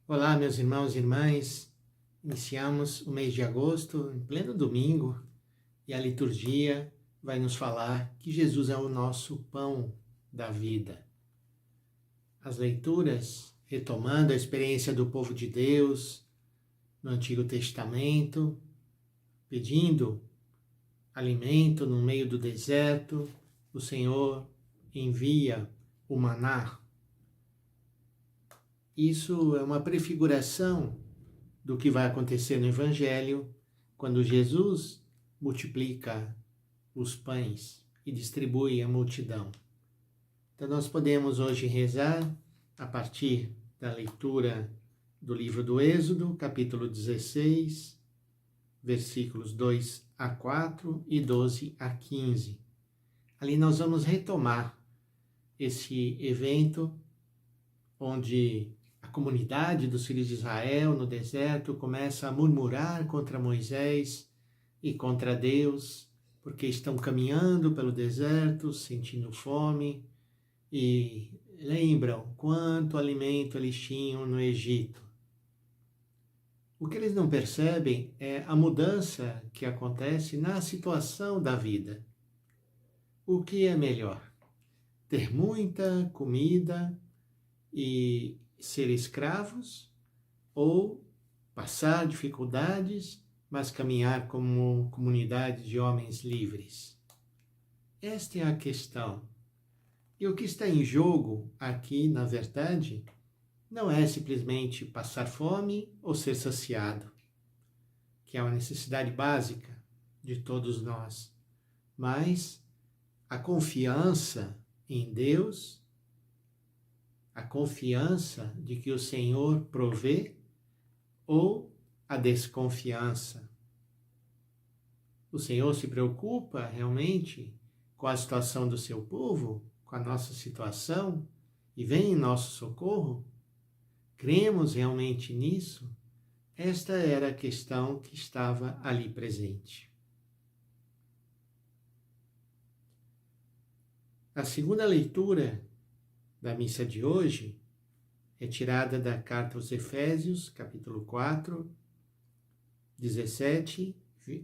Olá, meus irmãos e irmãs. Iniciamos o mês de agosto, em pleno domingo, e a liturgia vai nos falar que Jesus é o nosso pão da vida. As leituras, retomando a experiência do povo de Deus no Antigo Testamento, pedindo alimento no meio do deserto, o Senhor envia o maná. Isso é uma prefiguração do que vai acontecer no Evangelho, quando Jesus multiplica os pães e distribui à multidão. Então nós podemos hoje rezar a partir da leitura do livro do Êxodo, capítulo 16, versículos 2 a 4 e 12 a 15. Ali nós vamos retomar esse evento onde a comunidade dos filhos de Israel no deserto começa a murmurar contra Moisés e contra Deus, porque estão caminhando pelo deserto, sentindo fome, e lembram quanto alimento eles tinham no Egito. O que eles não percebem é a mudança que acontece na situação da vida. O que é melhor? Ter muita comida e ser escravos, ou passar dificuldades, mas caminhar como comunidade de homens livres? Esta é a questão. E o que está em jogo aqui, na verdade, não é simplesmente passar fome ou ser saciado, que é uma necessidade básica de todos nós, mas a confiança em Deus, a confiança de que o Senhor provê, ou a desconfiança. O Senhor se preocupa realmente com a situação do seu povo, com a nossa situação, e vem em nosso socorro? Cremos realmente nisso? Esta era a questão que estava ali presente. A segunda leitura da missa de hoje é tirada da carta aos Efésios, capítulo 4, 17,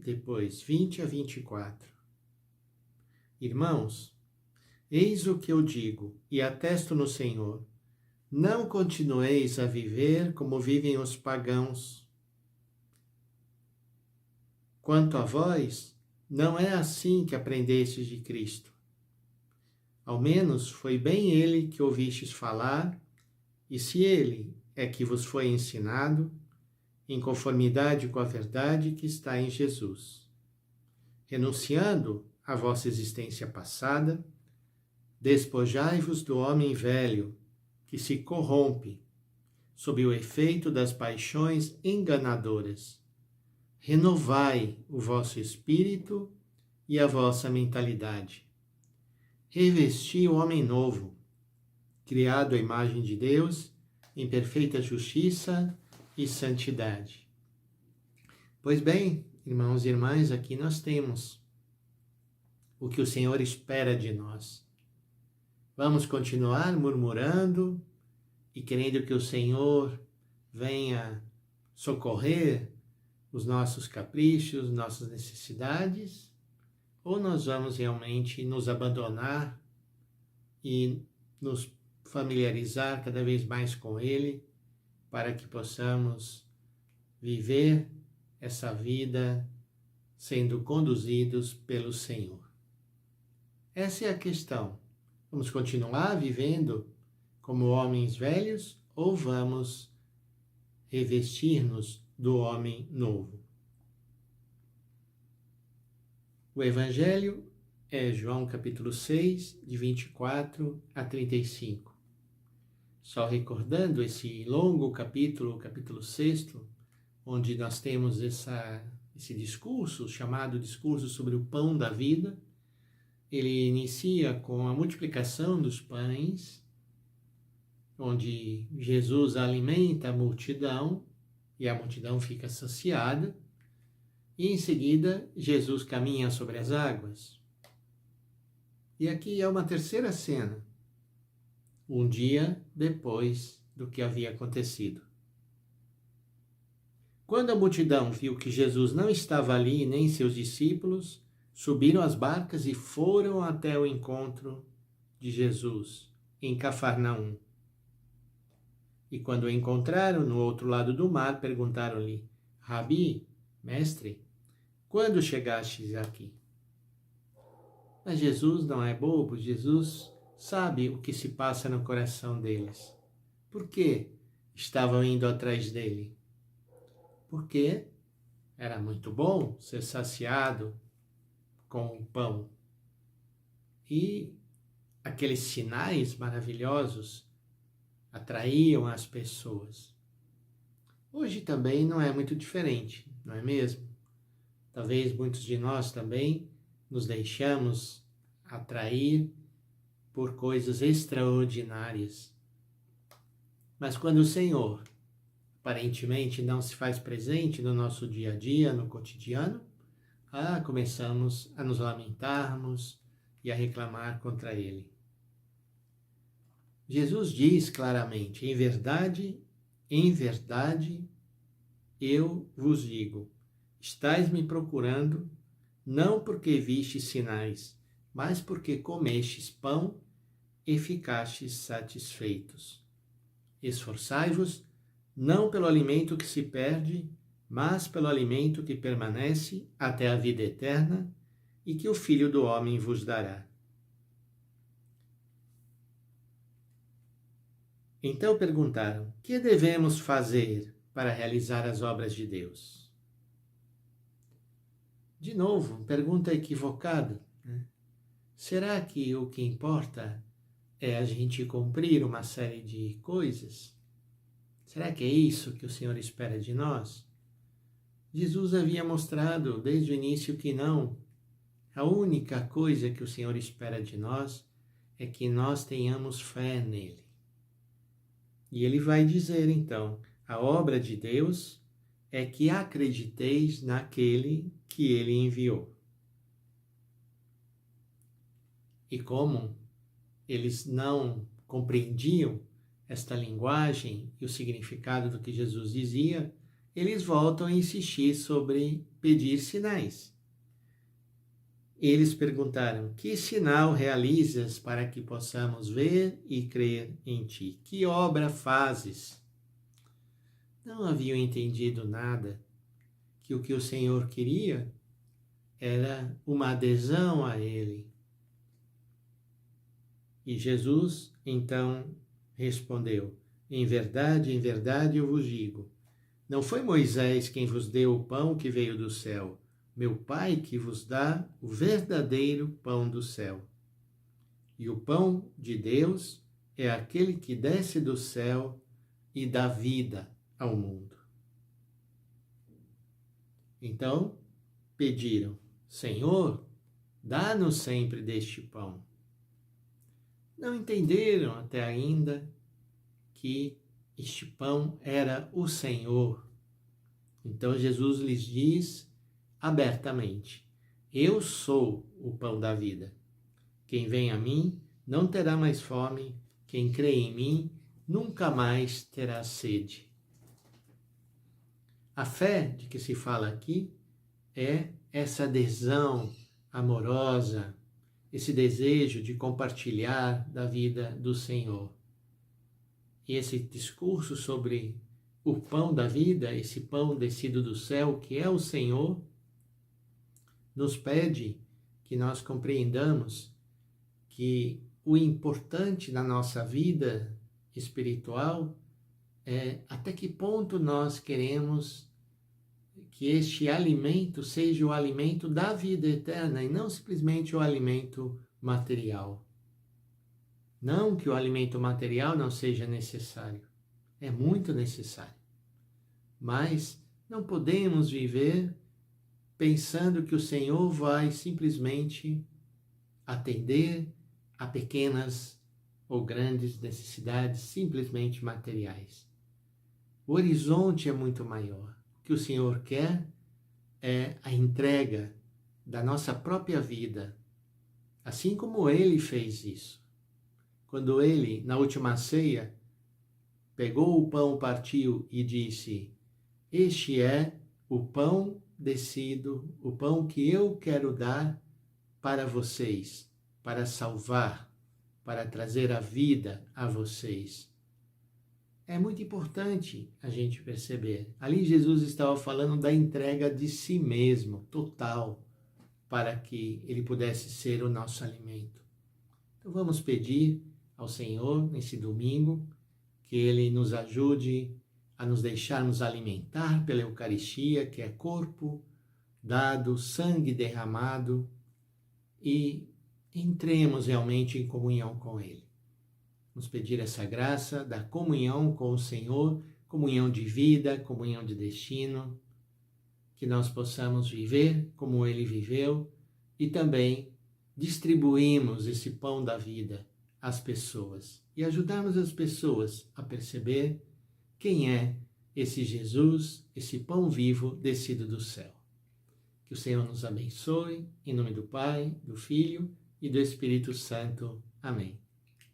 depois 20 a 24. Irmãos, eis o que eu digo e atesto no Senhor: não continueis a viver como vivem os pagãos. Quanto a vós, não é assim que aprendestes de Cristo. Ao menos foi bem ele que ouvistes falar, e se ele é que vos foi ensinado, em conformidade com a verdade que está em Jesus. Renunciando à vossa existência passada, despojai-vos do homem velho, que se corrompe sob o efeito das paixões enganadoras. Renovai o vosso espírito e a vossa mentalidade. Revesti o homem novo, criado à imagem de Deus, em perfeita justiça e santidade. Pois bem, irmãos e irmãs, aqui nós temos o que o Senhor espera de nós. Vamos continuar murmurando e querendo que o Senhor venha socorrer os nossos caprichos, nossas necessidades, ou nós vamos realmente nos abandonar e nos familiarizar cada vez mais com Ele, para que possamos viver essa vida sendo conduzidos pelo Senhor. Essa é a questão. Vamos continuar vivendo como homens velhos ou vamos revestir-nos do homem novo? O Evangelho é João capítulo 6, de 24 a 35. Só recordando esse longo capítulo, o capítulo 6, onde nós temos esse discurso, chamado discurso sobre o pão da vida. Ele inicia com a multiplicação dos pães, onde Jesus alimenta a multidão e a multidão fica saciada. E em seguida, Jesus caminha sobre as águas. E aqui é uma terceira cena, um dia depois do que havia acontecido. Quando a multidão viu que Jesus não estava ali, nem seus discípulos, subiram as barcas e foram até o encontro de Jesus, em Cafarnaum. E quando o encontraram no outro lado do mar, perguntaram-lhe: Rabi, mestre, quando chegastes aqui? Mas Jesus não é bobo, Jesus sabe o que se passa no coração deles. Por que estavam indo atrás dele? Porque era muito bom ser saciado com o pão. E aqueles sinais maravilhosos atraíam as pessoas. Hoje também não é muito diferente, não é mesmo? Talvez muitos de nós também nos deixamos atrair por coisas extraordinárias. Mas quando o Senhor aparentemente não se faz presente no nosso dia a dia, no cotidiano, começamos a nos lamentarmos e a reclamar contra Ele. Jesus diz claramente: em verdade, eu vos digo, estais me procurando, não porque vistes sinais, mas porque comestes pão e ficastes satisfeitos. Esforçai-vos, não pelo alimento que se perde, mas pelo alimento que permanece até a vida eterna e que o Filho do Homem vos dará. Então perguntaram: que devemos fazer para realizar as obras de Deus? De novo, pergunta equivocada, né? Será que o que importa é a gente cumprir uma série de coisas? Será que é isso que o Senhor espera de nós? Jesus havia mostrado desde o início que não. A única coisa que o Senhor espera de nós é que nós tenhamos fé nele. E ele vai dizer então: a obra de Deus é que acrediteis naquele que ele enviou. E como eles não compreendiam esta linguagem e o significado do que Jesus dizia, eles voltam a insistir sobre pedir sinais. Eles perguntaram: que sinal realizas para que possamos ver e crer em ti? Que obra fazes? Não haviam entendido nada, que o Senhor queria era uma adesão a Ele. E Jesus, então, respondeu: em verdade eu vos digo, não foi Moisés quem vos deu o pão que veio do céu, meu Pai que vos dá o verdadeiro pão do céu. E o pão de Deus é aquele que desce do céu e dá vida ao mundo. Então, pediram: Senhor, dá-nos sempre deste pão. Não entenderam até ainda que este pão era o Senhor. Então Jesus lhes diz abertamente: eu sou o pão da vida. Quem vem a mim não terá mais fome, quem crê em mim nunca mais terá sede. A fé de que se fala aqui é essa adesão amorosa, esse desejo de compartilhar da vida do Senhor. E esse discurso sobre o pão da vida, esse pão descido do céu, que é o Senhor, nos pede que nós compreendamos que o importante na nossa vida espiritual é até que ponto nós queremos que este alimento seja o alimento da vida eterna e não simplesmente o alimento material. Não que o alimento material não seja necessário, é muito necessário. Mas não podemos viver pensando que o Senhor vai simplesmente atender a pequenas ou grandes necessidades simplesmente materiais. O horizonte é muito maior. O que o Senhor quer é a entrega da nossa própria vida, assim como Ele fez isso. Quando Ele, na última ceia, pegou o pão, partiu e disse: Este é o pão descido, o pão que eu quero dar para vocês, para salvar, para trazer a vida a vocês. É muito importante a gente perceber. Ali Jesus estava falando da entrega de si mesmo, total, para que ele pudesse ser o nosso alimento. Então vamos pedir ao Senhor nesse domingo que ele nos ajude a nos deixarmos alimentar pela Eucaristia, que é corpo dado, sangue derramado, e entremos realmente em comunhão com ele. Vamos pedir essa graça da comunhão com o Senhor, comunhão de vida, comunhão de destino, que nós possamos viver como ele viveu e também distribuirmos esse pão da vida às pessoas e ajudarmos as pessoas a perceber quem é esse Jesus, esse pão vivo descido do céu. Que o Senhor nos abençoe, em nome do Pai, do Filho e do Espírito Santo. Amém.